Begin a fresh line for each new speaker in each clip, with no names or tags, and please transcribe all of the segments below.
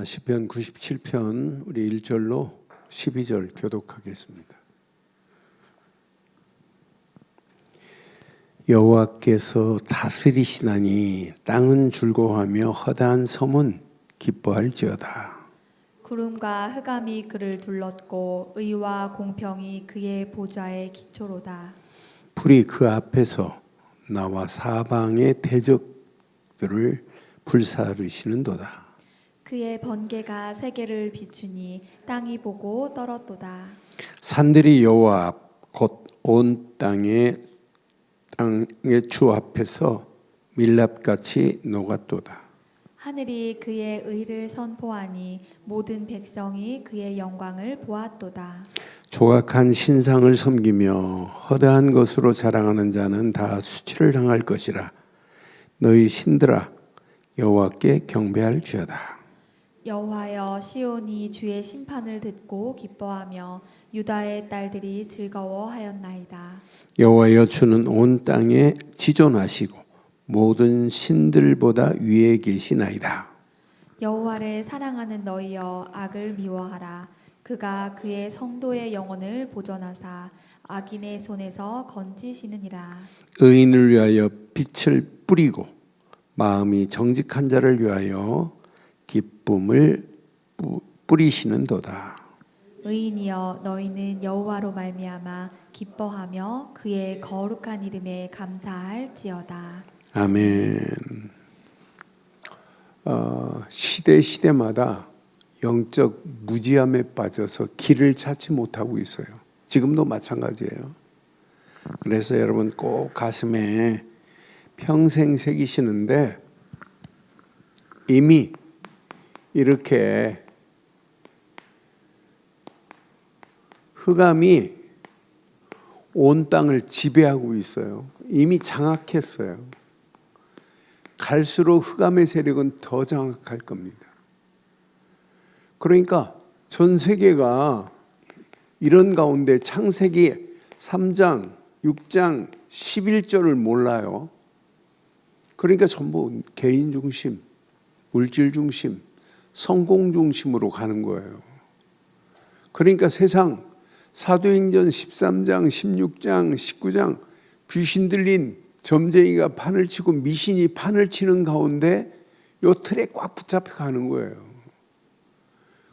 시편 97편 우리 1절로 12절 교독하겠습니다. 여호와께서 다스리시나니 땅은 즐거워하며 허다한 섬은 기뻐할지어다.
구름과 흑암이 그를 둘렀고 의와 공평이 그의 보좌의 기초로다.
불이 그 앞에서 나와 사방의 대적들을 불사르시는도다.
그의 번개가 세계를 비추니 땅이 보고 떨었도다.
산들이 여호와 앞 곧 온 땅의 주 앞에서 밀랍같이 녹았도다.
하늘이 그의 의를 선포하니 모든 백성이 그의 영광을 보았도다.
조각한 신상을 섬기며 허다한 것으로 자랑하는 자는 다 수치를 당할 것이라. 너희 신들아 여호와께 경배할지어다.
여호와여, 시온이 주의 심판을 듣고 기뻐하며 유다의 딸들이 즐거워하였나이다.
여호와여, 주는 온 땅에 지존하시고 모든 신들보다 위에 계시나이다.
여호와를 사랑하는 너희여, 악을 미워하라. 그가 그의 성도의 영혼을 보존하사 악인의 손에서 건지시느니라.
의인을 위하여 빛을 뿌리고 마음이 정직한 자를 위하여 기쁨을 뿌리시는도다.
의인이여, 너희는 여호와로 말미암아 기뻐하며 그의 거룩한 이름에 감사할지어다.
아멘. 시대마다 영적 무지함에 빠져서 길을 찾지 못하고 있어요. 지금도 마찬가지예요. 그래서 여러분 꼭 가슴에 평생 새기시는데, 이미 이렇게 흑암이 온 땅을 지배하고 있어요. 이미 장악했어요. 갈수록 흑암의 세력은 더 장악할 겁니다. 그러니까 전 세계가 이런 가운데 창세기 3장, 6장, 11절을 몰라요. 그러니까 전부 개인 중심, 물질 중심, 성공 중심으로 가는 거예요. 그러니까 세상 사도행전 13장, 16장, 19장 귀신 들린 점쟁이가 판을 치고 미신이 판을 치는 가운데 요 틀에 꽉 붙잡혀 가는 거예요.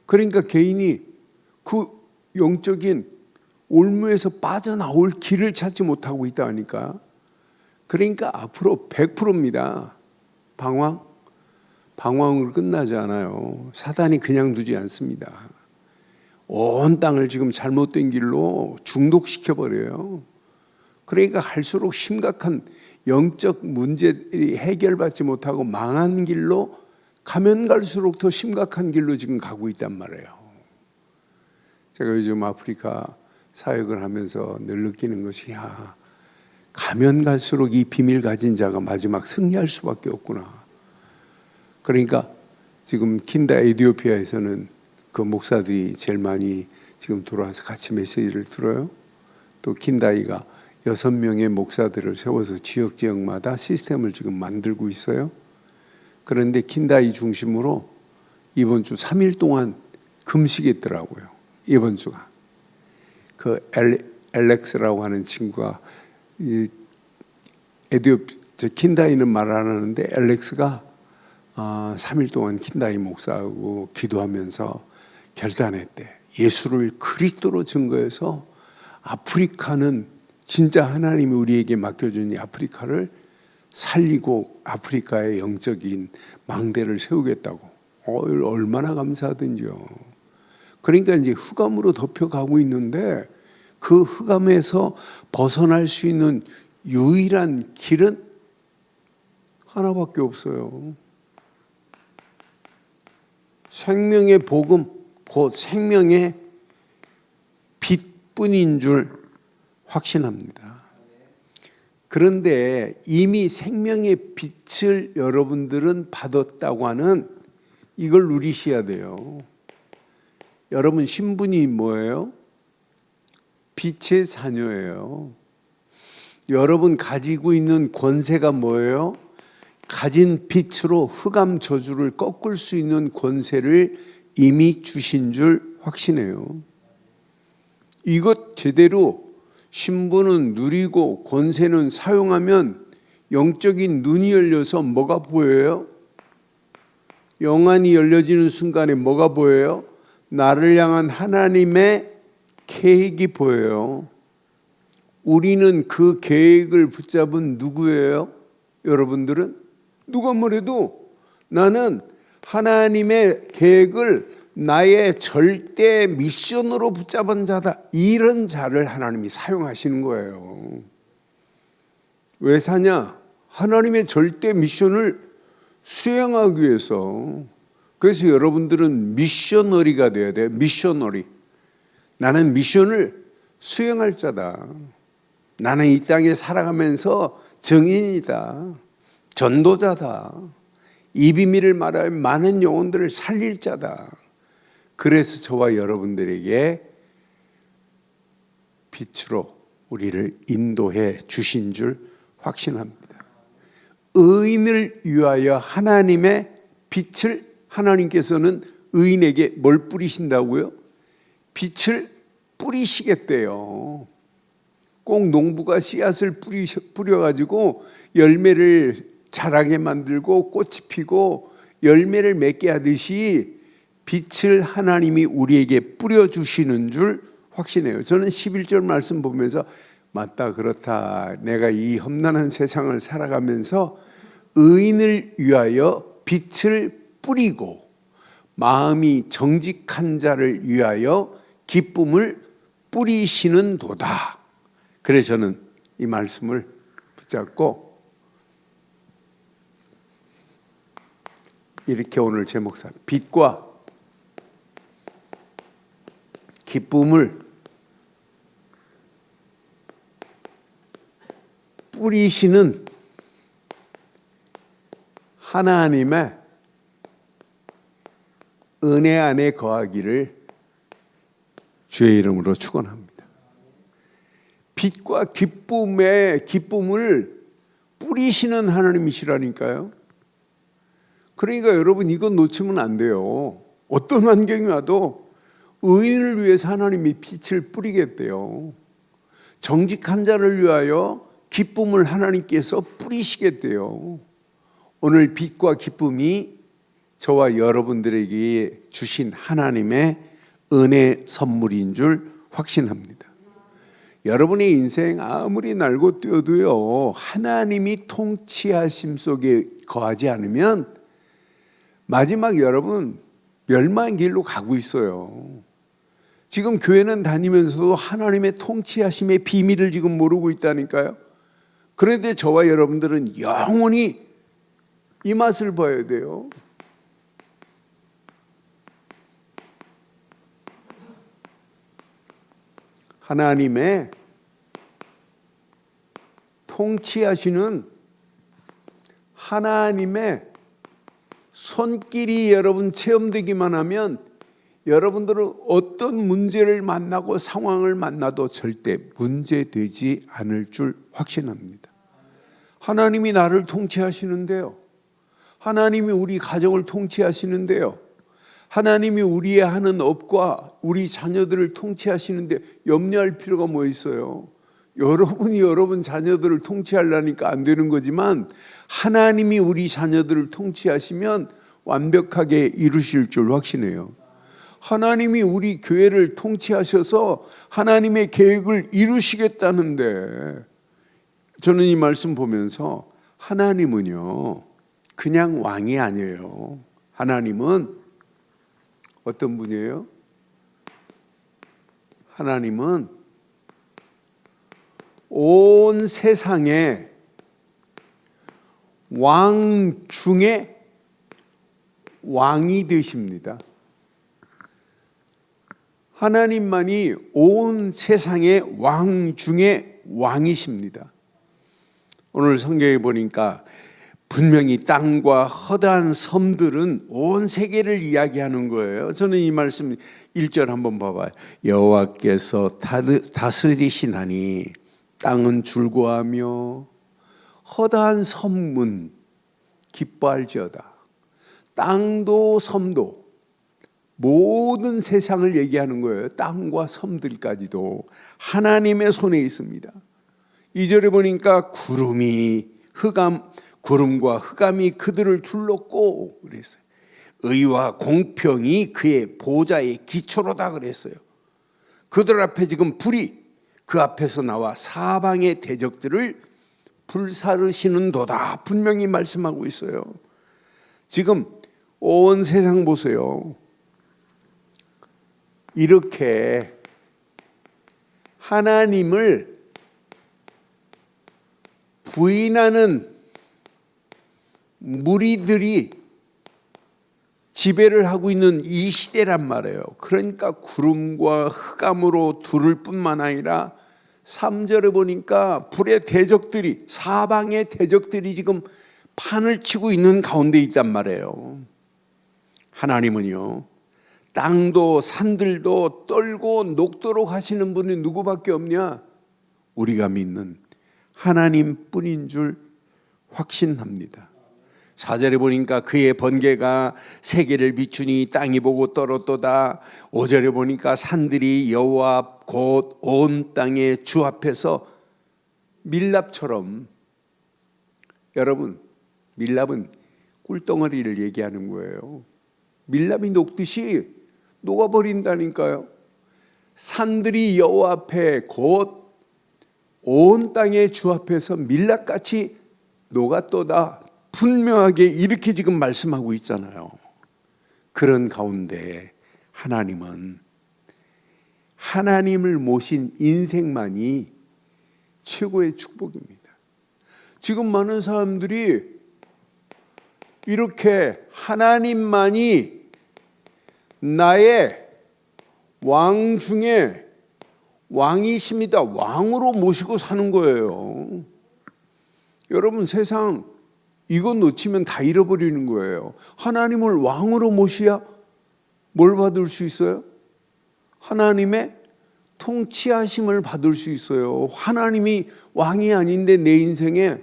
그러니까 개인이 그 영적인 올무에서 빠져나올 길을 찾지 못하고 있다 하니까, 그러니까 앞으로 100%입니다. 방황으로 끝나지 않아요. 사단이 그냥 두지 않습니다. 온 땅을 지금 잘못된 길로 중독시켜버려요. 그러니까 갈수록 심각한 영적 문제들이 해결받지 못하고 망한 길로 가면 갈수록 더 심각한 길로 지금 가고 있단 말이에요. 제가 요즘 아프리카 사역을 하면서 늘 느끼는 것이, 가면 갈수록 이 비밀 가진 자가 마지막 승리할 수밖에 없구나. 그러니까 지금 킨다 에티오피아에서는 그 목사들이 제일 많이 지금 들어와서 같이 메시지를 들어요. 또 킨다이가 6명의 목사들을 세워서 지역마다 시스템을 지금 만들고 있어요. 그런데 킨다이 중심으로 이번 주 3일 동안 금식했더라고요. 이번 주가. 그 엘렉스라고 하는 친구가, 킨다이는 말 안 하는데 엘렉스가 3일 동안 킨다이 목사하고 기도하면서 결단했대. 예수를 그리스도로 증거해서 아프리카는 진짜 하나님이 우리에게 맡겨준 이 아프리카를 살리고 아프리카의 영적인 망대를 세우겠다고. 얼마나 감사하든지요. 그러니까 이제 흑암으로 덮여가고 있는데, 그 흑암에서 벗어날 수 있는 유일한 길은 하나밖에 없어요. 생명의 복음, 곧 생명의 빛뿐인 줄 확신합니다. 그런데 이미 생명의 빛을 여러분들은 받았다고 하는 이걸 누리셔야 돼요. 여러분 신분이 뭐예요? 빛의 자녀예요. 여러분 가지고 있는 권세가 뭐예요? 가진 빛으로 흑암 저주를 꺾을 수 있는 권세를 이미 주신 줄 확신해요. 이것 제대로 신분은 누리고 권세는 사용하면 영적인 눈이 열려서 뭐가 보여요? 영안이 열려지는 순간에 뭐가 보여요? 나를 향한 하나님의 계획이 보여요. 우리는 그 계획을 붙잡은 누구예요? 여러분들은? 누가 뭐래도 나는 하나님의 계획을 나의 절대 미션으로 붙잡은 자다. 이런 자를 하나님이 사용하시는 거예요. 왜 사냐? 하나님의 절대 미션을 수행하기 위해서. 그래서 여러분들은 미셔너리가 돼야 돼요. 미셔너리. 나는 미션을 수행할 자다. 나는 이 땅에 살아가면서 증인이다. 전도자다. 이 비밀을 말하여 많은 영혼들을 살릴 자다. 그래서 저와 여러분들에게 빛으로 우리를 인도해 주신 줄 확신합니다. 의인을 위하여 하나님의 빛을 하나님께서는 의인에게 뭘 뿌리신다고요? 빛을 뿌리시겠대요. 꼭 농부가 씨앗을 뿌려가지고 열매를 자라게 만들고 꽃이 피고 열매를 맺게 하듯이 빛을 하나님이 우리에게 뿌려주시는 줄 확신해요. 저는 11절 말씀 보면서 맞다, 그렇다. 내가 이 험난한 세상을 살아가면서 의인을 위하여 빛을 뿌리고 마음이 정직한 자를 위하여 기쁨을 뿌리시는 도다. 그래서 저는 이 말씀을 붙잡고 이렇게 오늘 제목 사 빛과 기쁨을 뿌리시는 하나님의 은혜 안에 거하기를 주의 이름으로 축원합니다. 빛과 기쁨을 뿌리시는 하나님이시라니까요. 그러니까 여러분 이건 놓치면 안 돼요. 어떤 환경이 와도 의인을 위해서 하나님이 빛을 뿌리겠대요. 정직한 자를 위하여 기쁨을 하나님께서 뿌리시겠대요. 오늘 빛과 기쁨이 저와 여러분들에게 주신 하나님의 은혜 선물인 줄 확신합니다. 여러분의 인생 아무리 날고 뛰어도요, 하나님이 통치하심 속에 거하지 않으면 마지막 여러분 멸망의 길로 가고 있어요. 지금 교회는 다니면서도 하나님의 통치하심의 비밀을 지금 모르고 있다니까요. 그런데 저와 여러분들은 영원히 이 맛을 봐야 돼요. 하나님의 통치하시는 하나님의 손길이 여러분 체험되기만 하면 여러분들은 어떤 문제를 만나고 상황을 만나도 절대 문제되지 않을 줄 확신합니다. 하나님이 나를 통치하시는데요. 하나님이 우리 가정을 통치하시는데요. 하나님이 우리의 하는 업과 우리 자녀들을 통치하시는데 염려할 필요가 뭐 있어요? 여러분이 여러분 자녀들을 통치하려니까 안 되는 거지만 하나님이 우리 자녀들을 통치하시면 완벽하게 이루실 줄 확신해요. 하나님이 우리 교회를 통치하셔서 하나님의 계획을 이루시겠다는데 저는 이 말씀 보면서 하나님은요 그냥 왕이 아니에요. 하나님은 어떤 분이에요? 하나님은 온 세상에 왕 중에 왕이 되십니다. 하나님만이 온 세상의 왕 중에 왕이십니다. 오늘 성경에 보니까 분명히 땅과 허다한 섬들은 온 세계를 이야기하는 거예요. 저는 이 말씀 1절 한번 봐봐요. 여호와께서 다스리시나니 땅은 줄고하며 허다한 섬은 기뻐할지어다. 땅도 섬도 모든 세상을 얘기하는 거예요. 땅과 섬들까지도 하나님의 손에 있습니다. 2절에 보니까 구름과 흑암이 그들을 둘렀고 그랬어요. 의와 공평이 그의 보좌의 기초로다 그랬어요. 그들 앞에 지금 불이 그 앞에서 나와 사방의 대적들을 불사르시는도다 분명히 말씀하고 있어요. 지금 온 세상 보세요. 이렇게 하나님을 부인하는 무리들이 지배를 하고 있는 이 시대란 말이에요. 그러니까 구름과 흑암으로 두를 뿐만 아니라 3절에 보니까 불의 대적들이, 사방의 대적들이 지금 판을 치고 있는 가운데 있단 말이에요. 하나님은요, 땅도 산들도 떨고 녹도록 하시는 분이 누구밖에 없냐? 우리가 믿는 하나님뿐인 줄 확신합니다. 4절에 보니까 그의 번개가 세계를 비추니 땅이 보고 떨었도다. 5절에 보니까 산들이 여호와 곧 온 땅의 주 앞에서 밀랍처럼, 여러분 밀랍은 꿀덩어리를 얘기하는 거예요. 밀랍이 녹듯이 녹아버린다니까요. 산들이 여호와 앞에 곧 온 땅의 주 앞에서 밀랍같이 녹았도다. 분명하게 이렇게 지금 말씀하고 있잖아요. 그런 가운데 하나님은 하나님을 모신 인생만이 최고의 축복입니다. 지금 많은 사람들이 이렇게 하나님만이 나의 왕 중에 왕이십니다. 왕으로 모시고 사는 거예요. 여러분 세상 이거 놓치면 다 잃어버리는 거예요. 하나님을 왕으로 모셔야 뭘 받을 수 있어요? 하나님의 통치하심을 받을 수 있어요. 하나님이 왕이 아닌데 내 인생에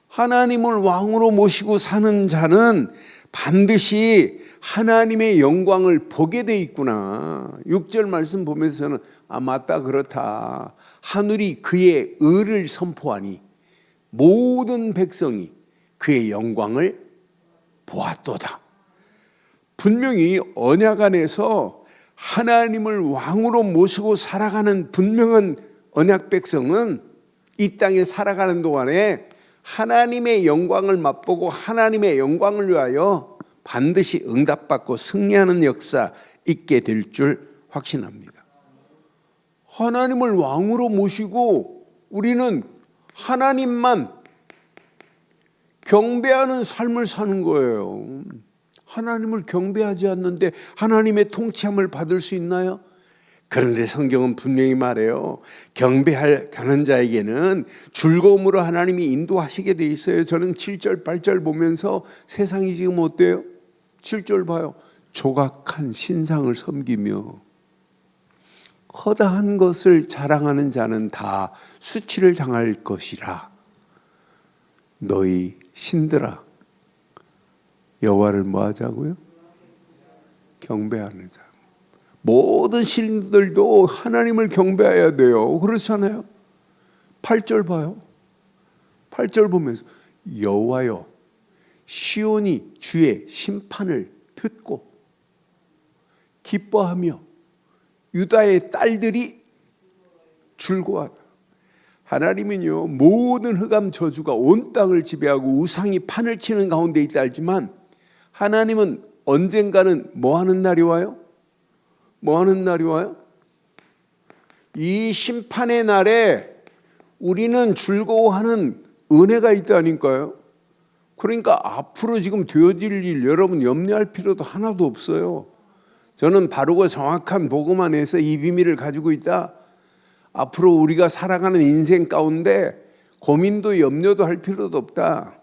하나님을 왕으로 모시고 사는 자는 반드시 하나님의 영광을 보게 돼 있구나. 6절 말씀 보면서는 맞다 그렇다. 하늘이 그의 의를 선포하니 모든 백성이 그의 영광을 보았도다. 분명히 언약 안에서 하나님을 왕으로 모시고 살아가는 분명한 언약 백성은 이 땅에 살아가는 동안에 하나님의 영광을 맛보고 하나님의 영광을 위하여 반드시 응답받고 승리하는 역사 있게 될 줄 확신합니다. 하나님을 왕으로 모시고 우리는 하나님만 경배하는 삶을 사는 거예요. 하나님을 경배하지 않는데 하나님의 통치함을 받을 수 있나요? 그런데 성경은 분명히 말해요. 경배하는 자에게는 즐거움으로 하나님이 인도하시게 돼 있어요. 저는 7절 8절 보면서 세상이 지금 어때요? 7절 봐요. 조각한 신상을 섬기며 허다한 것을 자랑하는 자는 다 수치를 당할 것이라. 너희 신들아 여호와를 뭐 하자고요? 경배하는 자. 모든 신들도 하나님을 경배해야 돼요. 그렇잖아요. 8절 봐요. 8절 보면서 여호와여 시온이 주의 심판을 듣고 기뻐하며 유다의 딸들이 즐거워하다. 하나님은요 모든 흑암 저주가 온 땅을 지배하고 우상이 판을 치는 가운데 있다 알지만 하나님은 언젠가는 뭐 하는 날이 와요? 뭐 하는 날이 와요? 이 심판의 날에 우리는 즐거워하는 은혜가 있다니까요. 그러니까 앞으로 지금 되어질 일 여러분 염려할 필요도 하나도 없어요. 저는 바르고 정확한 복음 안에서 이 비밀을 가지고 있다. 앞으로 우리가 살아가는 인생 가운데 고민도 염려도 할 필요도 없다.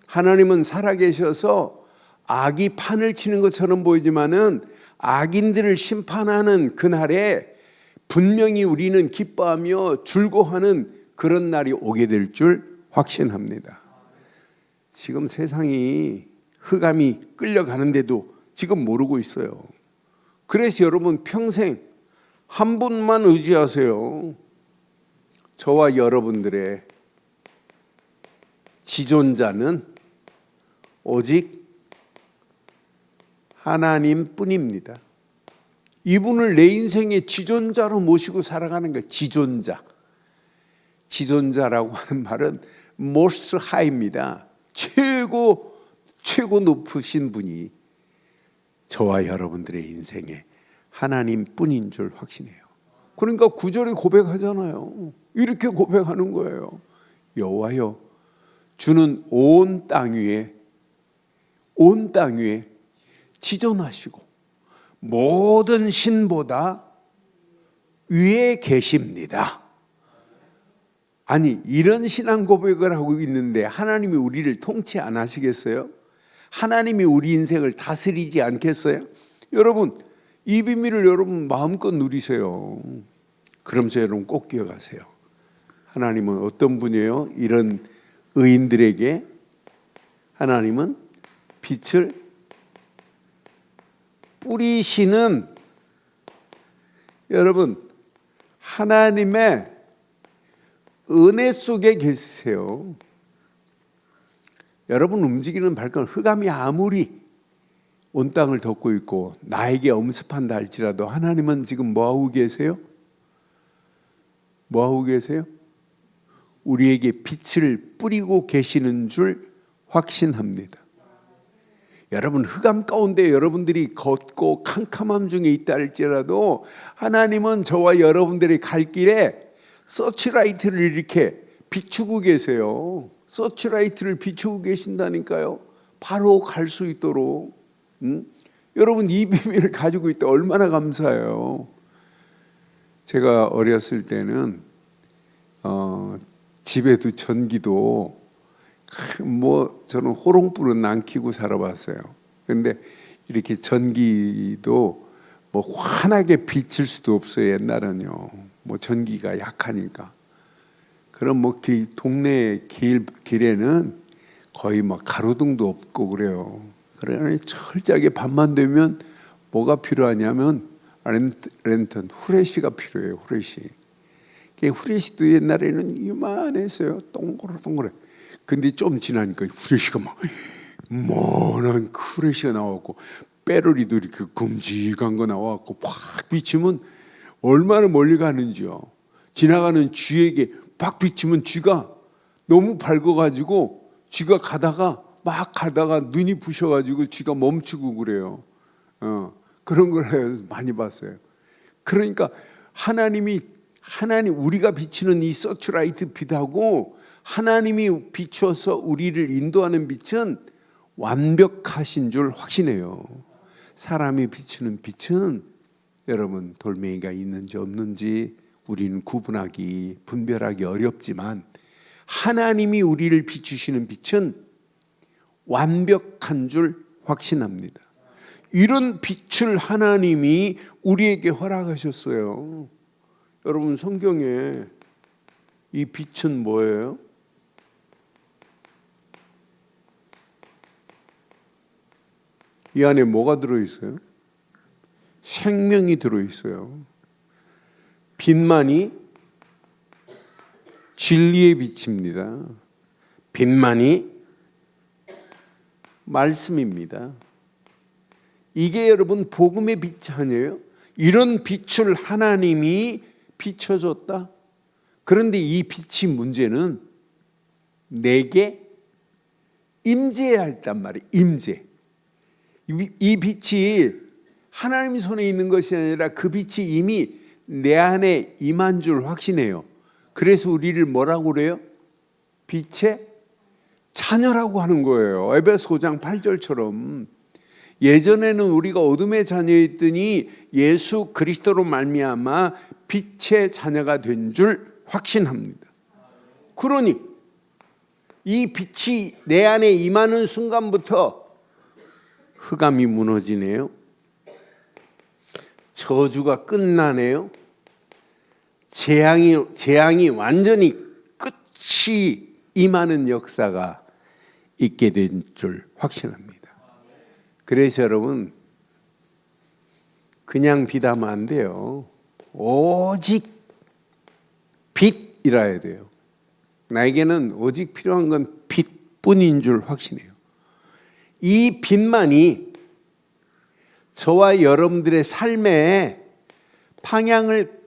하나님은 살아계셔서 악이 판을 치는 것처럼 보이지만은 악인들을 심판하는 그날에 분명히 우리는 기뻐하며 즐거워하는 그런 날이 오게 될 줄 확신합니다. 지금 세상이 흑암이 끌려가는데도 지금 모르고 있어요. 그래서 여러분 평생 한 분만 의지하세요. 저와 여러분들의 지존자는 오직 하나님뿐입니다. 이분을 내 인생의 지존자로 모시고 살아가는 거예요. 지존자. 지존자라고 하는 말은 most high입니다. 최고 높으신 분이 저와 여러분들의 인생에 하나님뿐인 줄 확신해요. 그러니까 9절에 고백하잖아요. 이렇게 고백하는 거예요. 여호와여, 주는 온 땅 위에 지존하시고 모든 신보다 위에 계십니다. 아니, 이런 신앙 고백을 하고 있는데 하나님이 우리를 통치 안 하시겠어요? 하나님이 우리 인생을 다스리지 않겠어요? 여러분, 이 비밀을 여러분 마음껏 누리세요. 그러면서 여러분 꼭 기억하세요. 하나님은 어떤 분이에요? 이런 의인들에게 하나님은 빛을 뿌리시는, 여러분 하나님의 은혜 속에 계세요. 여러분 움직이는 발걸음, 흑암이 아무리 온 땅을 덮고 있고 나에게 엄습한다 할지라도 하나님은 지금 뭐하고 계세요? 뭐하고 계세요? 우리에게 빛을 뿌리고 계시는 줄 확신합니다. 여러분 흑암 가운데 여러분들이 걷고 캄캄함 중에 있다 할지라도 하나님은 저와 여러분들이 갈 길에 서치라이트를 이렇게 비추고 계세요. 서치라이트를 비추고 계신다니까요. 바로 갈 수 있도록. 여러분 이 비밀을 가지고 있다 얼마나 감사해요. 제가 어렸을 때는 집에도 전기도 저는 호롱불은 안 켜고 살아봤어요. 그런데 이렇게 전기도 환하게 비칠 수도 없어요. 옛날은요. 전기가 약하니까. 그럼 동네 길에는 거의 가로등도 없고 그래요. 그러니 철저하게 밤만 되면 뭐가 필요하냐면 랜턴, 후레쉬가 필요해요. 후레쉬도 옛날에는 이만했어요. 동그랗. 근데 좀 지나니까 후레쉬가 머난 후레쉬가 나왔고 배터리도 이렇게 금직한 거 나왔고 팍 비치면 얼마나 멀리 가는지요. 지나가는 쥐에게 팍 비치면 쥐가 너무 밝아가지고 쥐가 가다가 눈이 부셔가지고 쥐가 멈추고 그래요. 그런 걸 많이 봤어요. 그러니까 하나님 우리가 비치는 이 서치라이트 빛하고 하나님이 비춰서 우리를 인도하는 빛은 완벽하신 줄 확신해요. 사람이 비추는 빛은 여러분 돌멩이가 있는지 없는지 우리는 분별하기 어렵지만 하나님이 우리를 비추시는 빛은 완벽한 줄 확신합니다. 이런 빛을 하나님이 우리에게 허락하셨어요. 여러분 성경에 이 빛은 뭐예요? 이 안에 뭐가 들어있어요? 생명이 들어있어요. 빛만이 진리의 빛입니다. 빛만이 말씀입니다. 이게 여러분 복음의 빛 아니에요? 이런 빛을 하나님이 비춰줬다. 그런데 이 빛이 문제는 내게 임재해야 했단 말이에요. 임재. 이 빛이 하나님 손에 있는 것이 아니라 그 빛이 이미 내 안에 임한 줄 확신해요. 그래서 우리를 뭐라고 그래요? 빛의 자녀라고 하는 거예요. 에베소 5장 8절처럼. 예전에는 우리가 어둠의 자녀였더니 예수 그리스도로 말미암아 빛의 자녀가 된 줄 확신합니다. 그러니 이 빛이 내 안에 임하는 순간부터 흑암이 무너지네요. 저주가 끝나네요. 재앙이 완전히 끝이 임하는 역사가 있게 된 줄 확신합니다. 그래서 여러분 그냥 비담면 안 돼요. 오직 빛이라야 돼요. 나에게는 오직 필요한 건 빛뿐인 줄 확신해요. 이 빛만이 저와 여러분들의 삶의 방향을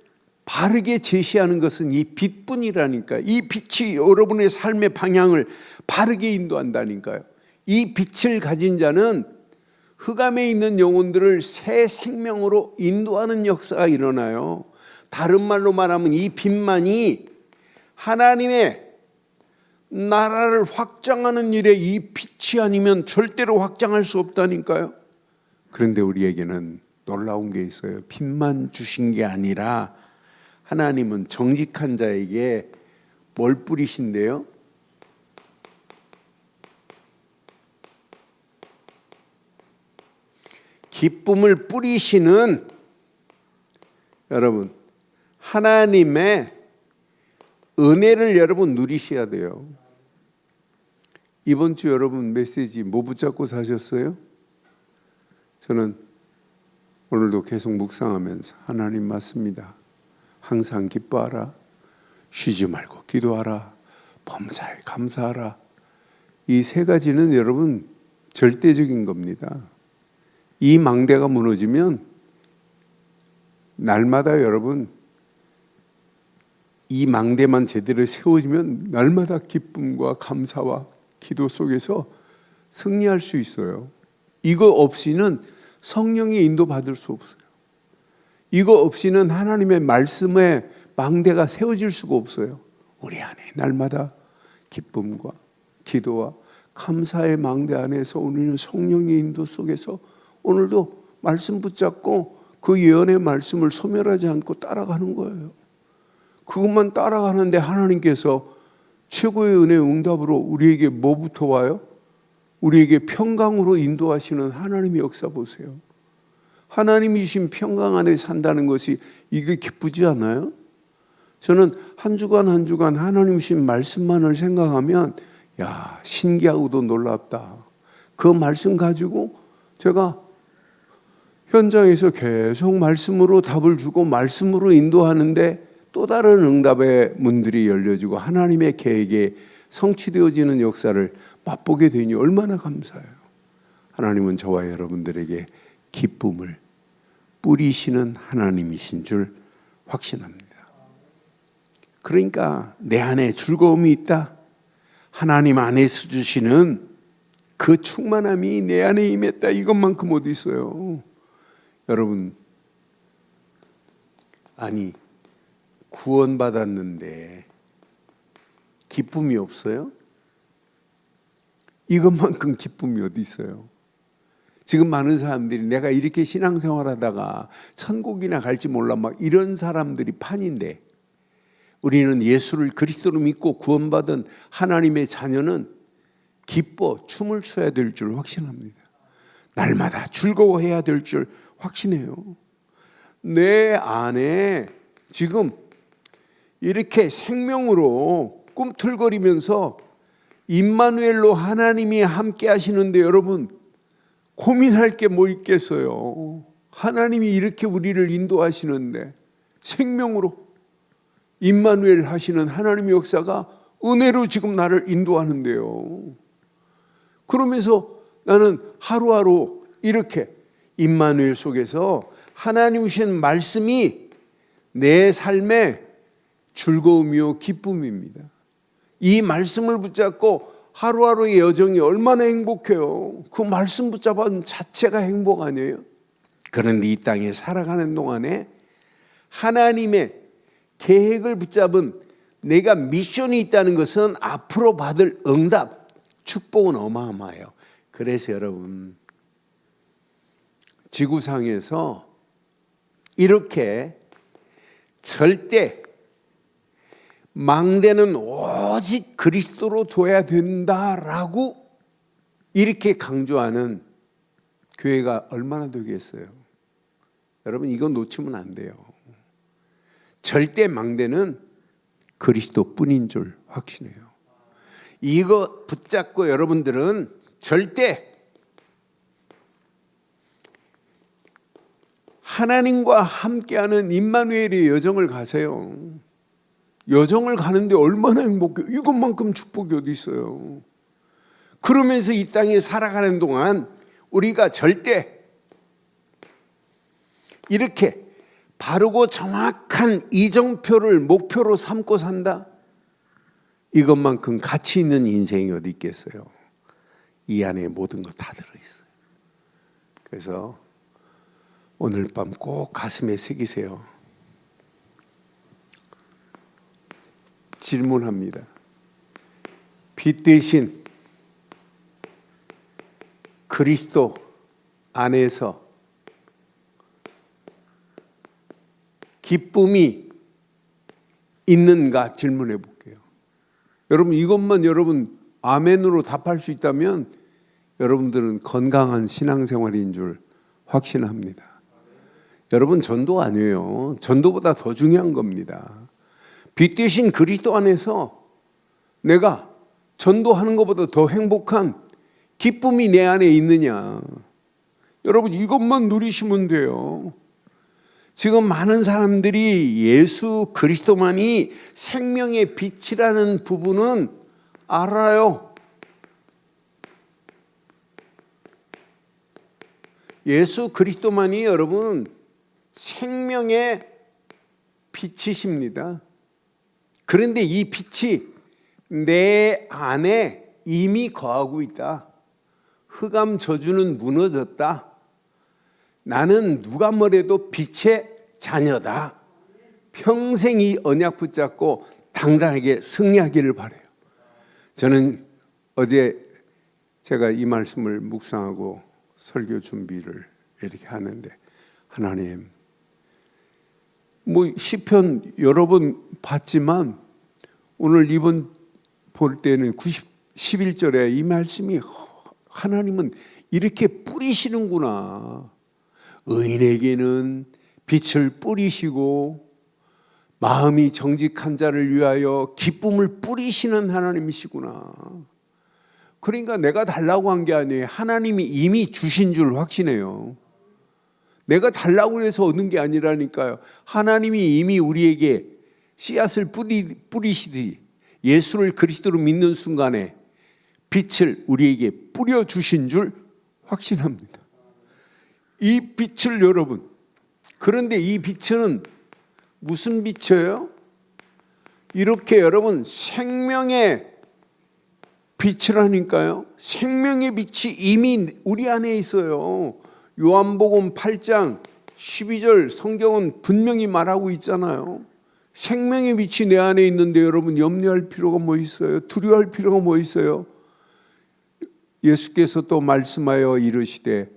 바르게 제시하는 것은 이 빛뿐이라니까요. 이 빛이 여러분의 삶의 방향을 바르게 인도한다니까요. 이 빛을 가진 자는 흑암에 있는 영혼들을 새 생명으로 인도하는 역사가 일어나요. 다른 말로 말하면 이 빛만이 하나님의 나라를 확장하는 일에 이 빛이 아니면 절대로 확장할 수 없다니까요. 그런데 우리에게는 놀라운 게 있어요. 빛만 주신 게 아니라 하나님은 정직한 자에게 뭘 뿌리신대요? 기쁨을 뿌리시는 여러분 하나님의 은혜를 여러분 누리셔야 돼요. 이번 주 여러분 메시지 뭐 붙잡고 사셨어요? 저는 오늘도 계속 묵상하면서 하나님 맞습니다. 항상 기뻐하라. 쉬지 말고 기도하라. 범사에 감사하라. 이 세 가지는 여러분 절대적인 겁니다. 이 망대가 무너지면 날마다 여러분 이 망대만 제대로 세워지면 날마다 기쁨과 감사와 기도 속에서 승리할 수 있어요. 이거 없이는 성령의 인도 받을 수 없어요. 이거 없이는 하나님의 말씀에 망대가 세워질 수가 없어요. 우리 안에 날마다 기쁨과 기도와 감사의 망대 안에서 우리는 성령의 인도 속에서 오늘도 말씀 붙잡고 그 예언의 말씀을 소멸하지 않고 따라가는 거예요. 그것만 따라가는데 하나님께서 최고의 은혜의 응답으로 우리에게 뭐부터 와요? 우리에게 평강으로 인도하시는 하나님의 역사 보세요. 하나님이신 평강 안에 산다는 것이 이게 기쁘지 않아요? 저는 한 주간 한 주간 하나님이신 말씀만을 생각하면 야 신기하고도 놀랍다. 그 말씀 가지고 제가 현장에서 계속 말씀으로 답을 주고 말씀으로 인도하는데 또 다른 응답의 문들이 열려지고 하나님의 계획에 성취되어지는 역사를 맛보게 되니 얼마나 감사해요. 하나님은 저와 여러분들에게 기쁨을 뿌리시는 하나님이신 줄 확신합니다. 그러니까 내 안에 즐거움이 있다. 하나님 안에서 주시는 그 충만함이 내 안에 임했다. 이것만큼 어디 있어요. 여러분 아니 구원받았는데 기쁨이 없어요? 이것만큼 기쁨이 어디 있어요? 지금 많은 사람들이 내가 이렇게 신앙생활하다가 천국이나 갈지 몰라 막 이런 사람들이 판인데 우리는 예수를 그리스도로 믿고 구원받은 하나님의 자녀는 기뻐 춤을 춰야 될 줄 확신합니다. 날마다 즐거워해야 될 줄 확신해요. 내 안에 지금 이렇게 생명으로 꿈틀거리면서 임마누엘로 하나님이 함께 하시는데 여러분 고민할 게 뭐 있겠어요. 하나님이 이렇게 우리를 인도하시는데 생명으로 임마누엘 하시는 하나님의 역사가 은혜로 지금 나를 인도하는데요. 그러면서 나는 하루하루 이렇게 임마누엘 속에서 하나님이신 말씀이 내 삶의 즐거움이요 기쁨입니다. 이 말씀을 붙잡고 하루하루의 여정이 얼마나 행복해요. 그 말씀 붙잡은 자체가 행복 아니에요? 그런데 이 땅에 살아가는 동안에 하나님의 계획을 붙잡은 내가 미션이 있다는 것은 앞으로 받을 응답, 축복은 어마어마해요. 그래서 여러분 지구상에서 이렇게 절대 망대는 오직 그리스도로 둬야 된다라고 이렇게 강조하는 교회가 얼마나 되겠어요? 여러분 이거 놓치면 안 돼요. 절대 망대는 그리스도뿐인 줄 확신해요. 이거 붙잡고 여러분들은 절대 하나님과 함께하는 임마누엘의 여정을 가세요. 여정을 가는데 얼마나 행복해요. 이것만큼 축복이 어디 있어요. 그러면서 이 땅에 살아가는 동안 우리가 절대 이렇게 바르고 정확한 이정표를 목표로 삼고 산다? 이것만큼 가치 있는 인생이 어디 있겠어요. 이 안에 모든 거 다 들어있어요. 그래서 오늘 밤 꼭 가슴에 새기세요. 질문합니다. 빛 대신 그리스도 안에서 기쁨이 있는가 질문해 볼게요. 여러분 이것만 여러분 아멘으로 답할 수 있다면 여러분들은 건강한 신앙생활인 줄 확신합니다. 여러분 전도 아니에요. 전도보다 더 중요한 겁니다. 빛 대신 그리스도 안에서 내가 전도하는 것보다 더 행복한 기쁨이 내 안에 있느냐. 여러분 이것만 누리시면 돼요. 지금 많은 사람들이 예수 그리스도만이 생명의 빛이라는 부분은 알아요. 예수 그리스도만이 여러분 생명의 빛이십니다. 그런데 이 빛이 내 안에 이미 거하고 있다. 흑암 저주는 무너졌다. 나는 누가 뭐래도 빛의 자녀다. 평생 이 언약 붙잡고 당당하게 승리하기를 바라요. 저는 어제 제가 이 말씀을 묵상하고 설교 준비를 이렇게 하는데 하나님 시편 여러 번 봤지만 오늘 이번 볼 때는 11절에 이 말씀이 하나님은 이렇게 뿌리시는구나. 의인에게는 빛을 뿌리시고 마음이 정직한 자를 위하여 기쁨을 뿌리시는 하나님이시구나. 그러니까 내가 달라고 한 게 아니에요. 하나님이 이미 주신 줄 확신해요. 내가 달라고 해서 얻는 게 아니라니까요. 하나님이 이미 우리에게 씨앗을 뿌리시듯이 예수를 그리스도로 믿는 순간에 빛을 우리에게 뿌려주신 줄 확신합니다. 이 빛을 여러분, 그런데 이 빛은 무슨 빛이에요? 이렇게 여러분 생명의 빛이라니까요. 생명의 빛이 이미 우리 안에 있어요. 요한복음 8장 12절 성경은 분명히 말하고 있잖아요. 생명의 빛이 내 안에 있는데 여러분 염려할 필요가 뭐 있어요? 두려워할 필요가 뭐 있어요? 예수께서 또 말씀하여 이르시되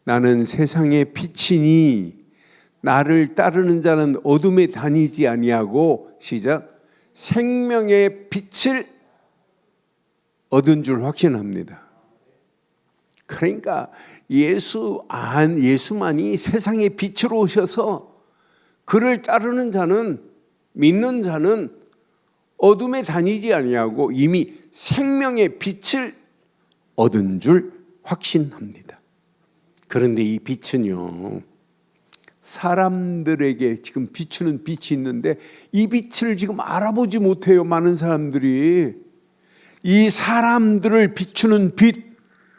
나는 세상의 빛이니 나를 따르는 자는 어둠에 다니지 아니하고 시작 생명의 빛을 얻은 줄 확신합니다. 그러니까 예수만이 세상의 빛으로 오셔서 그를 따르는 자는 믿는 자는 어둠에 다니지 아니하고 이미 생명의 빛을 얻은 줄 확신합니다. 그런데 이 빛은요 사람들에게 지금 비추는 빛이 있는데 이 빛을 지금 알아보지 못해요. 많은 사람들이 이 사람들을 비추는 빛,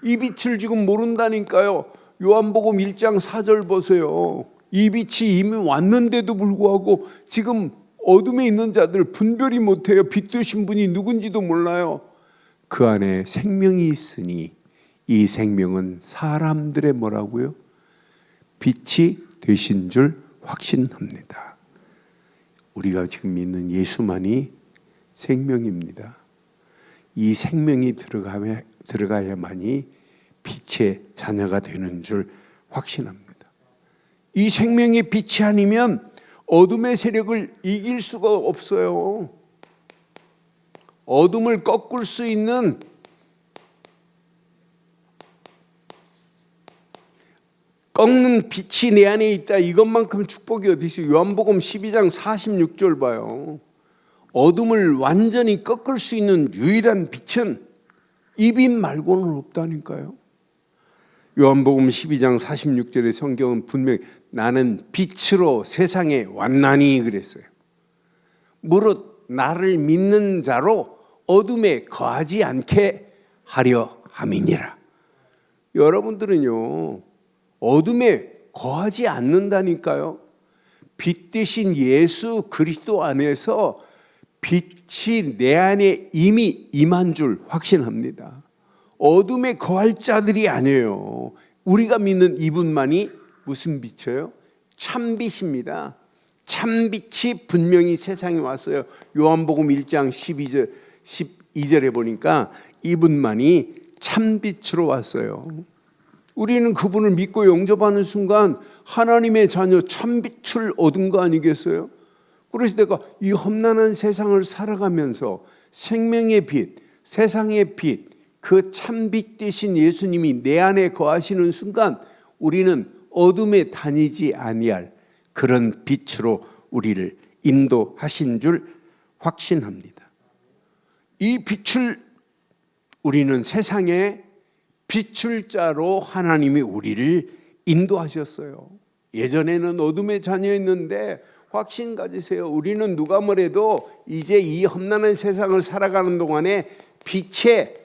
이 빛을 지금 모른다니까요. 요한복음 1장 4절 보세요. 이 빛이 이미 왔는데도 불구하고 지금 어둠에 있는 자들 분별이 못해요. 빛 되신 분이 누군지도 몰라요. 그 안에 생명이 있으니 이 생명은 사람들의 뭐라고요? 빛이 되신 줄 확신합니다. 우리가 지금 믿는 예수만이 생명입니다. 이 생명이 들어가야만이 빛의 자녀가 되는 줄 확신합니다. 이 생명의 빛이 아니면 어둠의 세력을 이길 수가 없어요. 어둠을 꺾을 수 있는 꺾는 빛이 내 안에 있다. 이것만큼 축복이 어디 있어요? 요한복음 12장 46절 봐요. 어둠을 완전히 꺾을 수 있는 유일한 빛은 이 빛 말고는 없다니까요. 요한복음 12장 46절의 성경은 분명히 나는 빛으로 세상에 왔나니 그랬어요. 무릇 나를 믿는 자로 어둠에 거하지 않게 하려 함이니라. 여러분들은요, 어둠에 거하지 않는다니까요. 빛 대신 예수 그리스도 안에서 빛이 내 안에 이미 임한 줄 확신합니다. 어둠에 거할 자들이 아니에요. 우리가 믿는 이분만이 무슨 빛이에요? 참빛입니다. 참빛이 분명히 세상에 왔어요. 요한복음 1장 12절에 보니까 이분만이 참빛으로 왔어요. 우리는 그분을 믿고 영접하는 순간 하나님의 자녀 참빛을 얻은 거 아니겠어요? 그래서 내가 이 험난한 세상을 살아가면서 생명의 빛, 세상의 빛, 그 참빛 되신 예수님이 내 안에 거하시는 순간 우리는 어둠에 다니지 아니할 그런 빛으로 우리를 인도하신 줄 확신합니다. 이 빛을 우리는 세상에 비출 자로 하나님이 우리를 인도하셨어요. 예전에는 어둠의 자녀였는데 확신 가지세요. 우리는 누가 뭐래도 이제 이 험난한 세상을 살아가는 동안에 빛의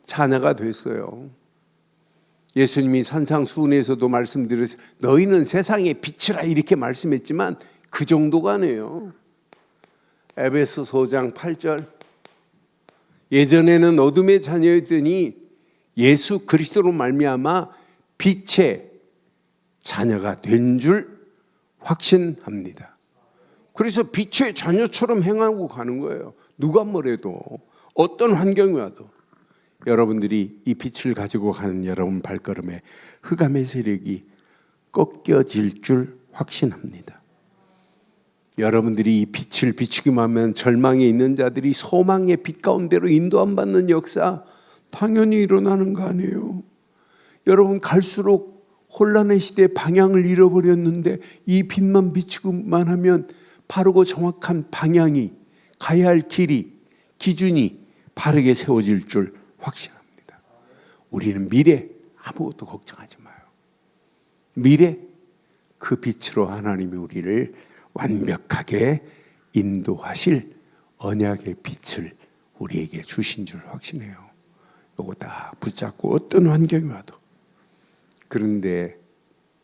자녀가 됐어요. 예수님이 산상수훈에서도 말씀드렸어요. 너희는 세상의 빛이라 이렇게 말씀했지만 그 정도가 아니에요. 에베소서 5장 8절 예전에는 어둠의 자녀였더니 예수 그리스도로 말미암아 빛의 자녀가 된 줄 확신합니다. 그래서 빛의 자녀처럼 행하고 가는 거예요. 누가 뭐래도 어떤 환경이 와도 여러분들이 이 빛을 가지고 가는 여러분 발걸음에 흑암의 세력이 꺾여질 줄 확신합니다. 여러분들이 이 빛을 비추기만 하면 절망에 있는 자들이 소망의 빛 가운데로 인도함 받는 역사 당연히 일어나는 거 아니에요. 여러분 갈수록 혼란의 시대에 방향을 잃어버렸는데 이 빛만 비추기만 하면 바르고 정확한 방향이 가야 할 길이 기준이 바르게 세워질 줄 확신합니다. 우리는 미래 아무것도 걱정하지 마요. 미래 그 빛으로 하나님이 우리를 완벽하게 인도하실 언약의 빛을 우리에게 주신 줄 확신해요. 요거 다 붙잡고 어떤 환경이 와도. 그런데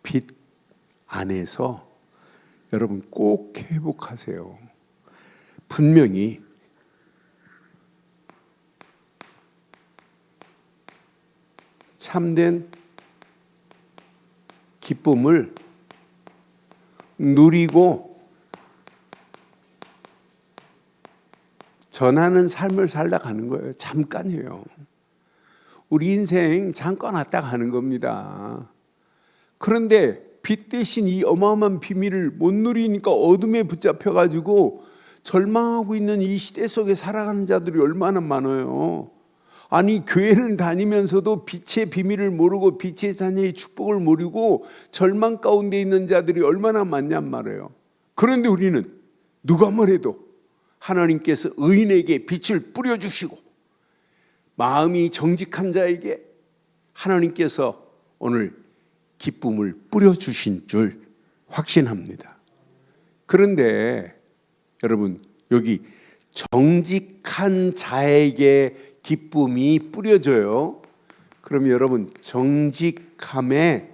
빛 안에서 여러분 꼭 회복하세요. 분명히 참된 기쁨을 누리고 전하는 삶을 살다 가는 거예요. 잠깐이에요. 우리 인생 잠깐 왔다 가는 겁니다. 그런데 빛 대신 이 어마어마한 비밀을 못 누리니까 어둠에 붙잡혀가지고 절망하고 있는 이 시대 속에 살아가는 자들이 얼마나 많아요. 아니 교회는 다니면서도 빛의 비밀을 모르고 빛의 자녀의 축복을 모르고 절망 가운데 있는 자들이 얼마나 많냔 말이에요. 그런데 우리는 누가 뭐래도 하나님께서 의인에게 빛을 뿌려주시고 마음이 정직한 자에게 하나님께서 오늘 기쁨을 뿌려주신 줄 확신합니다. 그런데 여러분 여기 정직한 자에게 기쁨이 뿌려져요. 그럼 여러분 정직함에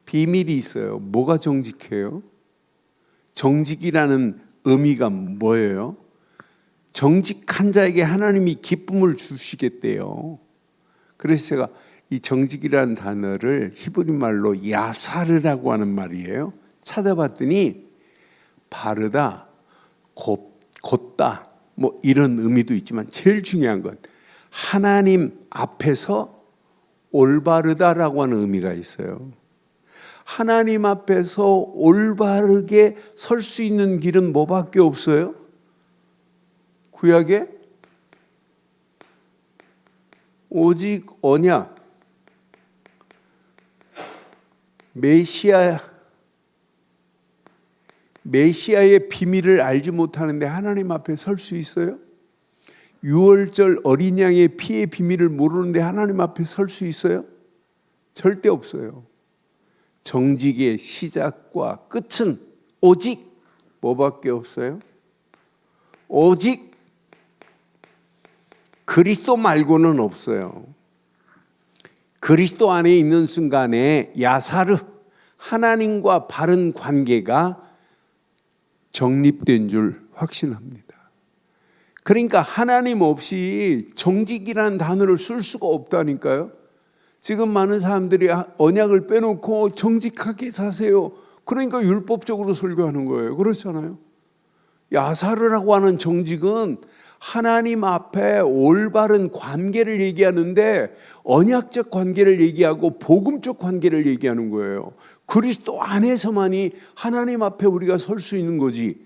비밀이 있어요. 뭐가 정직해요? 정직이라는 의미가 뭐예요? 정직한 자에게 하나님이 기쁨을 주시겠대요. 그래서 제가 이 정직이라는 단어를 히브리 말로 야사르라고 하는 말이에요. 찾아봤더니 바르다, 곧다 뭐 이런 의미도 있지만 제일 중요한 건 하나님 앞에서 올바르다라고 하는 의미가 있어요. 하나님 앞에서 올바르게 설 수 있는 길은 뭐밖에 없어요? 구약에 오직 언약, 메시아의 비밀을 알지 못하는데 하나님 앞에 설 수 있어요? 유월절 어린 양의 피의 비밀을 모르는데 하나님 앞에 설 수 있어요? 절대 없어요. 정직의 시작과 끝은 오직 뭐밖에 없어요? 오직 그리스도 말고는 없어요. 그리스도 안에 있는 순간에 야사르, 하나님과 바른 관계가 정립된 줄 확신합니다. 그러니까 하나님 없이 정직이라는 단어를 쓸 수가 없다니까요. 지금 많은 사람들이 언약을 빼놓고 정직하게 사세요. 그러니까 율법적으로 설교하는 거예요. 그렇잖아요. 야사르라고 하는 정직은 하나님 앞에 올바른 관계를 얘기하는데 언약적 관계를 얘기하고 복음적 관계를 얘기하는 거예요. 그리스도 안에서만이 하나님 앞에 우리가 설 수 있는 거지.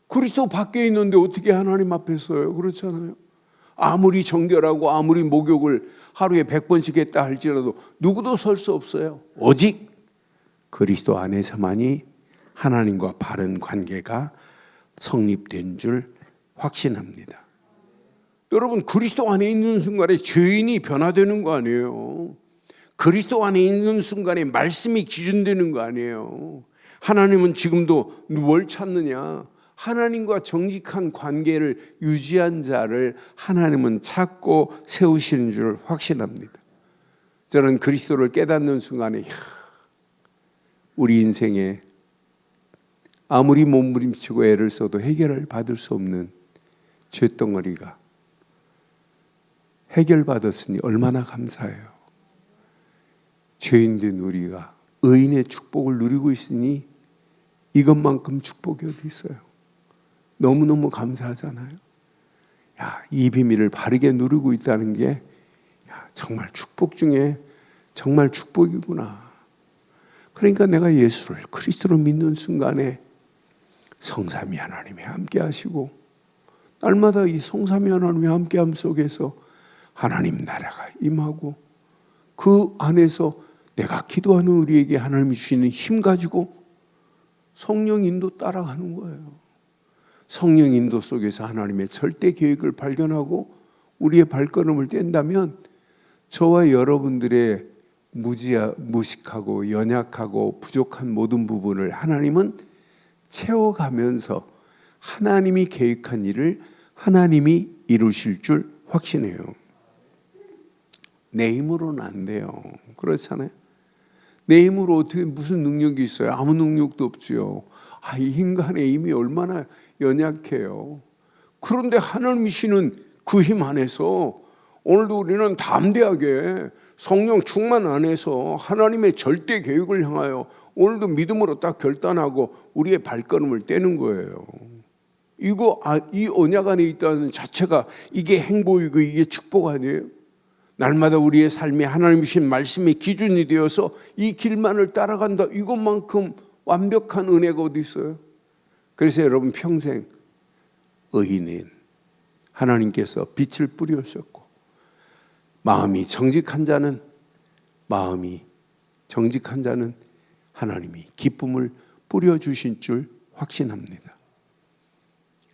그리스도 밖에 있는데 어떻게 하나님 앞에 서요? 그렇잖아요. 아무리 정결하고 아무리 목욕을 하루에 100번씩 했다 할지라도 누구도 설 수 없어요. 오직 그리스도 안에서만이 하나님과 바른 관계가 성립된 줄 확신합니다. 여러분, 그리스도 안에 있는 순간에 죄인이 변화되는 거 아니에요. 그리스도 안에 있는 순간에 말씀이 기준되는 거 아니에요. 하나님은 지금도 뭘 찾느냐? 하나님과 정직한 관계를 유지한 자를 하나님은 찾고 세우시는 줄 확신합니다. 저는 그리스도를 깨닫는 순간에 우리 인생에 아무리 몸부림치고 애를 써도 해결을 받을 수 없는 죄덩어리가 해결받았으니 얼마나 감사해요. 죄인된 우리가 의인의 축복을 누리고 있으니 이것만큼 축복이 어디 있어요. 너무너무 감사하잖아요. 이 비밀을 바르게 누리고 있다는 게 정말 축복 중에 정말 축복이구나. 그러니까 내가 예수를 그리스도로 믿는 순간에 성삼위 하나님이 함께 하시고 날마다 이 성삼위 하나님이 함께함 속에서 하나님 나라가 임하고 그 안에서 내가 기도하는 우리에게 하나님이 주시는 힘 가지고 성령 인도 따라가는 거예요. 성령 인도 속에서 하나님의 절대 계획을 발견하고 우리의 발걸음을 뗀다면 저와 여러분들의 무식하고 연약하고 부족한 모든 부분을 하나님은 채워가면서 하나님이 계획한 일을 하나님이 이루실 줄 확신해요. 내 힘으로는 안 돼요. 그렇잖아요. 내 힘으로 어떻게 무슨 능력이 있어요? 아무 능력도 없지요. 이 인간의 힘이 얼마나 연약해요. 그런데 하나님이시는 그 힘 안에서 오늘도 우리는 담대하게 성령 충만 안에서 하나님의 절대 계획을 향하여 오늘도 믿음으로 딱 결단하고 우리의 발걸음을 떼는 거예요. 이 언약 안에 있다는 자체가 이게 행복이고 이게 축복 아니에요? 날마다 우리의 삶이 하나님이신 말씀의 기준이 되어서 이 길만을 따라간다. 이것만큼 완벽한 은혜가 어디 있어요? 그래서 여러분 평생 의인인 하나님께서 빛을 뿌리셨고 마음이 정직한 자는 하나님이 기쁨을 뿌려주신 줄 확신합니다.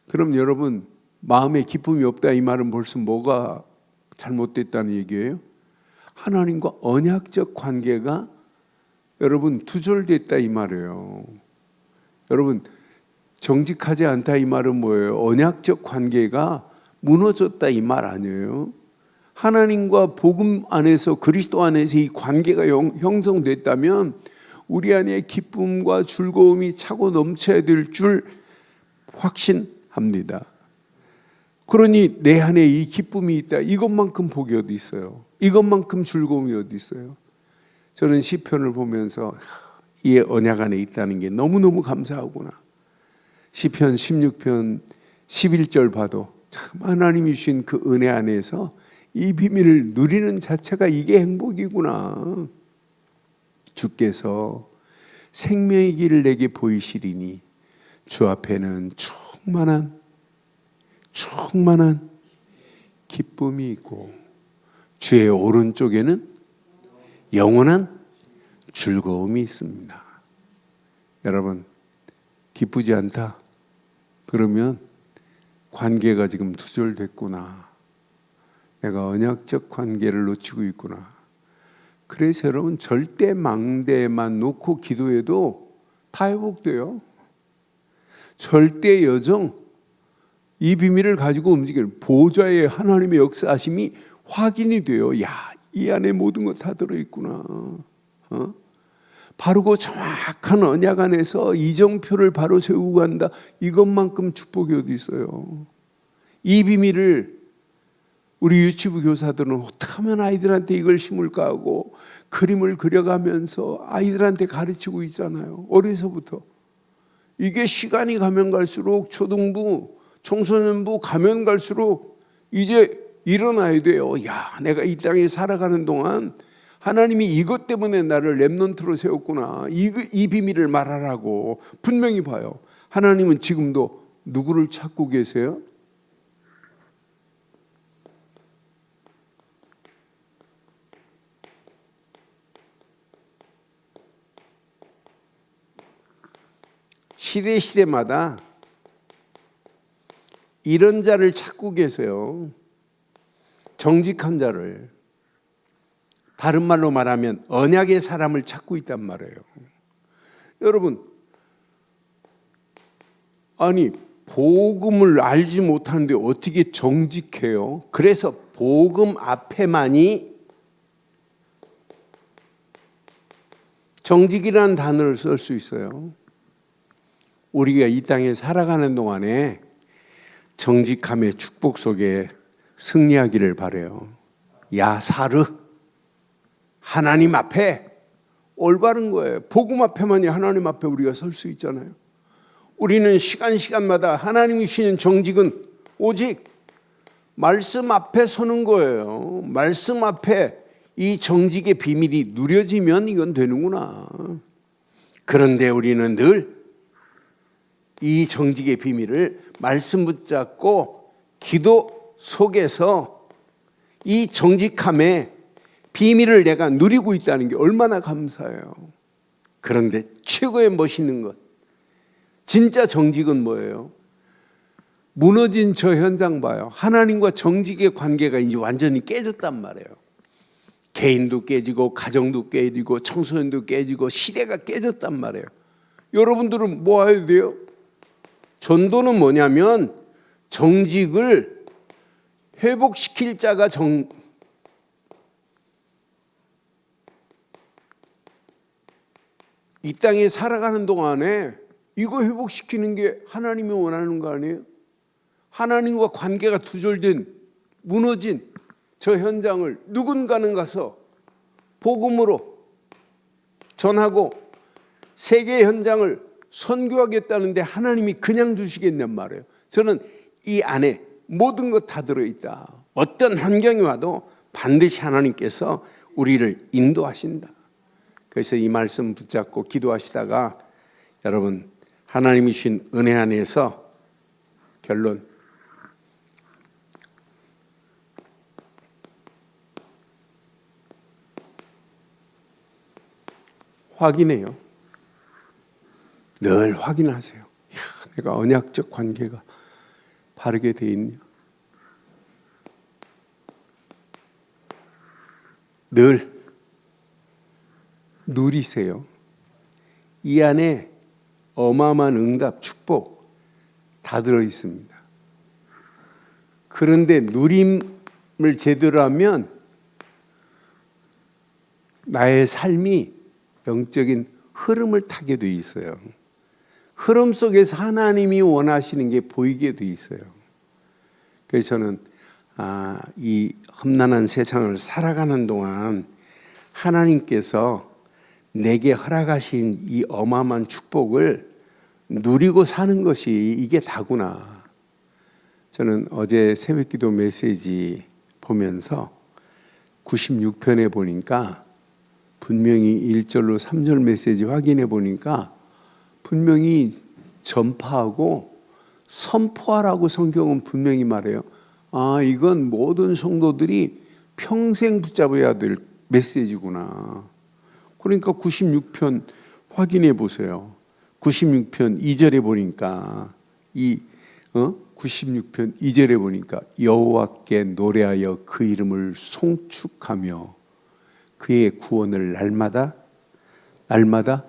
그럼 여러분 마음에 기쁨이 없다 이 말은 벌써 뭐가 잘못됐다는 얘기예요? 하나님과 언약적 관계가 여러분 두절됐다 이 말이에요. 여러분 정직하지 않다 이 말은 뭐예요? 언약적 관계가 무너졌다 이 말 아니에요? 하나님과 복음 안에서 그리스도 안에서 이 관계가 형성됐다면 우리 안에 기쁨과 즐거움이 차고 넘쳐야 될 줄 확신합니다. 그러니 내 안에 이 기쁨이 있다. 이것만큼 복이 어디 있어요? 이것만큼 즐거움이 어디 있어요? 저는 시편을 보면서 이 언약 안에 있다는 게 너무너무 감사하구나. 시편 16편 11절 봐도 참 하나님이 주신 그 은혜 안에서 이 비밀을 누리는 자체가 이게 행복이구나. 주께서 생명의 길을 내게 보이시리니 주 앞에는 충만한 기쁨이 있고 주의 오른쪽에는 영원한 즐거움이 있습니다. 여러분 기쁘지 않다. 그러면 관계가 지금 두절됐구나. 내가 언약적 관계를 놓치고 있구나. 그래서 여러분 절대 망대만 놓고 기도해도 다 회복돼요. 절대 여정, 이 비밀을 가지고 움직이는 보좌의 하나님의 역사하심이 확인이 돼요. 야, 이 안에 모든 것 다 들어있구나. 바르고 정확한 언약 안에서 이정표를 바로 세우고 간다. 이것만큼 축복이 어디 있어요. 이 비밀을 우리 유치부 교사들은 어떻게 하면 아이들한테 이걸 심을까 하고 그림을 그려가면서 아이들한테 가르치고 있잖아요. 어려서부터. 이게 시간이 가면 갈수록 초등부, 청소년부 가면 갈수록 이제 일어나야 돼요. 야, 내가 이 땅에 살아가는 동안 하나님이 이것 때문에 나를 렘넌트로 세웠구나. 이 비밀을 말하라고. 분명히 봐요. 하나님은 지금도 누구를 찾고 계세요? 시대마다 이런 자를 찾고 계세요. 정직한 자를. 다른 말로 말하면 언약의 사람을 찾고 있단 말이에요. 여러분, 아니 복음을 알지 못하는데 어떻게 정직해요? 그래서 복음 앞에만이 정직이라는 단어를 쓸 수 있어요. 우리가 이 땅에 살아가는 동안에 정직함의 축복 속에 승리하기를 바라요. 야사르, 하나님 앞에 올바른 거예요. 복음 앞에만이 하나님 앞에 우리가 설 수 있잖아요. 우리는 시간마다 하나님이 주시는 정직은 오직 말씀 앞에 서는 거예요. 말씀 앞에 이 정직의 비밀이 누려지면 이건 되는구나. 그런데 우리는 늘 이 정직의 비밀을 말씀 붙잡고 기도 속에서 이 정직함의 비밀을 내가 누리고 있다는 게 얼마나 감사해요. 그런데 최고의 멋있는 것, 진짜 정직은 뭐예요? 무너진 저 현장 봐요. 하나님과 정직의 관계가 이제 완전히 깨졌단 말이에요. 개인도 깨지고 가정도 깨지고 청소년도 깨지고 시대가 깨졌단 말이에요. 여러분들은 뭐 해야 돼요? 전도는 뭐냐면 정직을 회복시킬 자가 이 땅에 살아가는 동안에 이거 회복시키는 게 하나님이 원하는 거 아니에요? 하나님과 관계가 두절된 무너진 저 현장을 누군가는 가서 복음으로 전하고 세계 현장을 선교하겠다는데 하나님이 그냥 두시겠냔 말이에요. 저는 이 안에 모든 것 다 들어있다. 어떤 환경이 와도 반드시 하나님께서 우리를 인도하신다. 그래서 이 말씀 붙잡고 기도하시다가 여러분 하나님이 주신 은혜 안에서 결론, 확인해요. 늘 확인하세요. 내가 언약적 관계가 바르게 돼 있냐. 늘 누리세요. 이 안에 어마어마한 응답, 축복 다 들어있습니다. 그런데 누림을 제대로 하면 나의 삶이 영적인 흐름을 타게 돼 있어요. 흐름 속에서 하나님이 원하시는 게 보이게 돼 있어요. 그래서 저는 이 험난한 세상을 살아가는 동안 하나님께서 내게 허락하신 이 어마어마한 축복을 누리고 사는 것이 이게 다구나. 저는 어제 새벽기도 메시지 보면서 96편에 보니까 분명히 1절로 3절 메시지 확인해 보니까 분명히 전파하고 선포하라고 성경은 분명히 말해요. 이건 모든 성도들이 평생 붙잡아야 될 메시지구나. 그러니까 96편 확인해 보세요. 96편 2절에 보니까 96편 2절에 보니까 여호와께 노래하여 그 이름을 송축하며 그의 구원을 날마다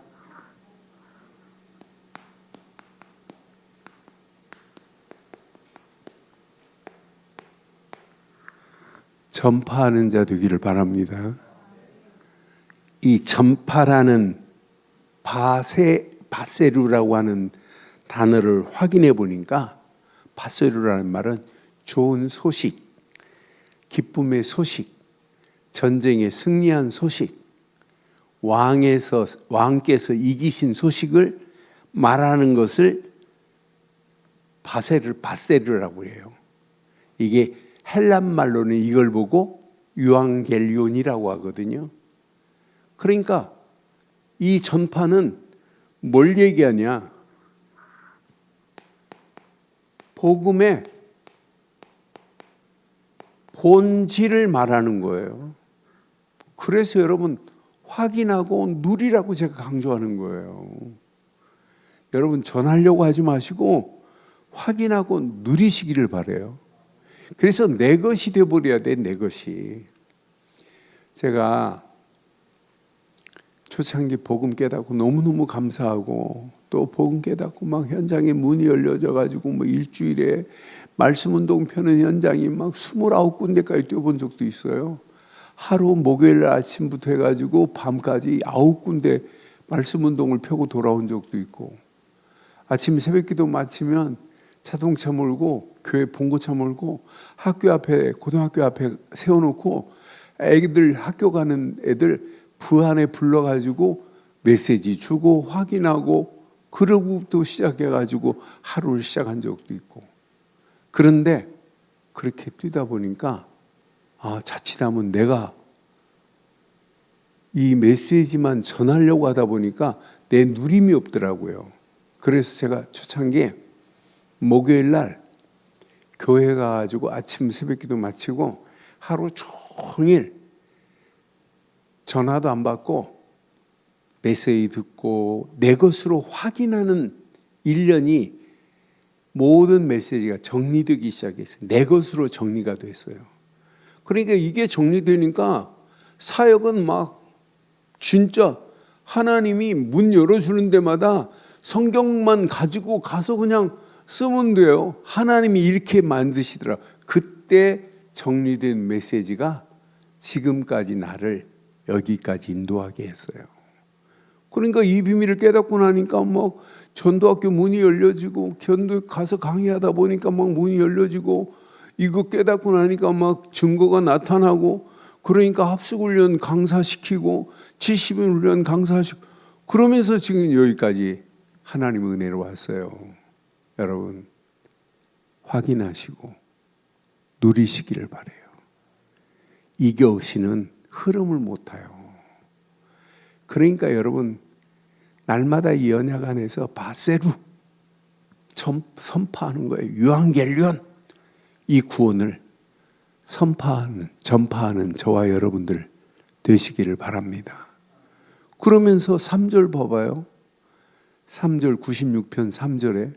전파하는 자 되기를 바랍니다. 이 전파라는 바세루라고 하는 단어를 확인해 보니까 바세루라는 말은 좋은 소식, 기쁨의 소식, 전쟁에 승리한 소식, 왕께서 이기신 소식을 말하는 것을 바세루라고 해요. 이게 헬란 말로는 이걸 보고 유앙겔리온이라고 하거든요. 그러니까 이 전파는 뭘 얘기하냐? 복음의 본질을 말하는 거예요. 그래서 여러분 확인하고 누리라고 제가 강조하는 거예요. 여러분 전하려고 하지 마시고 확인하고 누리시기를 바라요. 그래서 내 것이 되어버려야 돼. 내 것이. 제가 초창기 복음 깨닫고 너무너무 감사하고 또 복음 깨닫고 막 현장에 문이 열려져 가지고 뭐 일주일에 말씀운동 펴는 현장이 막 29군데까지 뛰어본 적도 있어요. 하루 목요일 아침부터 해가지고 밤까지 9군데 말씀운동을 펴고 돌아온 적도 있고, 아침 새벽기도 마치면 자동차 몰고 교회 봉고차 몰고 학교 앞에 고등학교 앞에 세워놓고 애기들 학교 가는 애들 부안에 불러가지고 메시지 주고 확인하고 그러고부터 시작해가지고 하루를 시작한 적도 있고. 그런데 그렇게 뛰다 보니까 자칫하면 내가 이 메시지만 전하려고 하다 보니까 내 누림이 없더라고요. 그래서 제가 초창기에 목요일 날 교회 가가지고 아침 새벽기도 마치고 하루 종일 전화도 안 받고 메시지 듣고 내 것으로 확인하는 1년이 모든 메시지가 정리되기 시작했어요. 내 것으로 정리가 됐어요. 그러니까 이게 정리되니까 사역은 막 진짜 하나님이 문 열어주는 데마다 성경만 가지고 가서 그냥 쓰면 돼요. 하나님이 이렇게 만드시더라. 그때 정리된 메시지가 지금까지 나를 여기까지 인도하게 했어요. 그러니까 이 비밀을 깨닫고 나니까 막 전도학교 문이 열려지고 견도 가서 강의하다 보니까 막 문이 열려지고 이거 깨닫고 나니까 막 증거가 나타나고 그러니까 합숙훈련 강사시키고 70인 훈련 강사시키고 그러면서 지금 여기까지 하나님의 은혜로 왔어요. 여러분 확인하시고 누리시기를 바라요. 이게 없이는 흐름을 못 타요. 그러니까 여러분 날마다 이 언약 안에서 바세루 선파하는 거예요. 유앙겔리온 이 구원을 전파하는 저와 여러분들 되시기를 바랍니다. 그러면서 3절 봐봐요. 3절 96편 3절에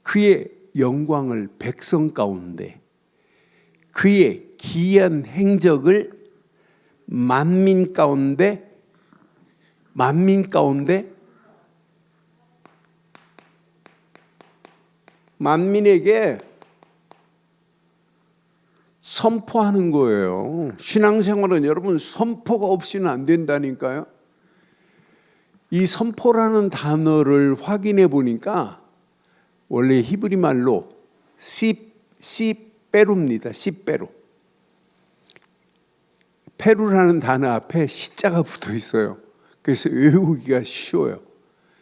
그의 영광을 백성 가운데 그의 기이한 행적을 만민 가운데 만민에게 선포하는 거예요. 신앙생활은 여러분 선포가 없이는 안 된다니까요. 이 선포라는 단어를 확인해 보니까 원래 히브리 말로 시페루입니다. 시페루. 페루라는 단어 앞에 시자가 붙어 있어요. 그래서 외우기가 쉬워요.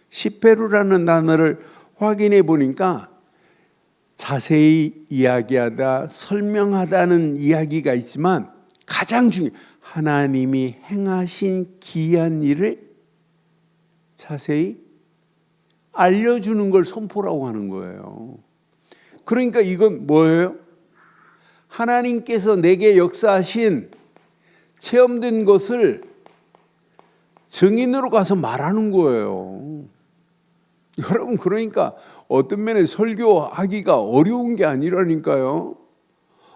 시페루라는 단어를 확인해 보니까 자세히 이야기하다 설명하다는 이야기가 있지만 가장 중요한 하나님이 행하신 기이한 일을 자세히 알려주는 걸 선포라고 하는 거예요. 그러니까 이건 뭐예요? 하나님께서 내게 역사하신 체험된 것을 증인으로 가서 말하는 거예요. 여러분, 그러니까 어떤 면에 설교하기가 어려운 게 아니라니까요.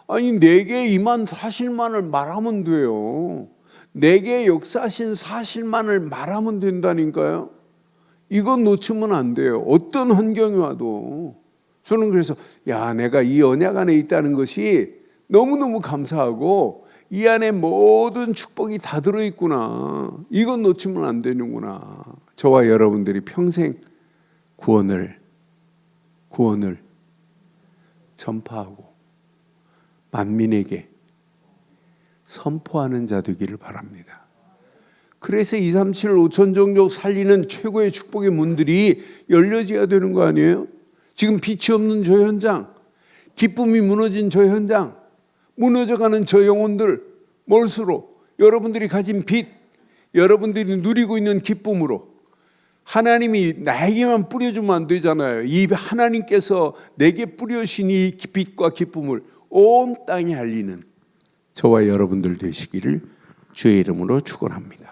아니, 내게 임한 사실만을 말하면 돼요. 내게 역사하신 사실만을 말하면 된다니까요. 이건 놓치면 안 돼요. 어떤 환경이 와도. 저는 그래서 내가 이 언약 안에 있다는 것이 너무너무 감사하고 이 안에 모든 축복이 다 들어있구나. 이건 놓치면 안 되는구나. 저와 여러분들이 평생 구원을 전파하고 만민에게 선포하는 자 되기를 바랍니다. 그래서 237 5천 종족 살리는 최고의 축복의 문들이 열려져야 되는 거 아니에요? 지금 빛이 없는 저 현장, 기쁨이 무너진 저 현장, 무너져가는 저 영혼들, 몰수로 여러분들이 가진 빛, 여러분들이 누리고 있는 기쁨으로 하나님이 나에게만 뿌려주면 안 되잖아요. 이 하나님께서 내게 뿌려주신 이 빛과 기쁨을 온 땅에 알리는 저와 여러분들 되시기를 주의 이름으로 축원합니다.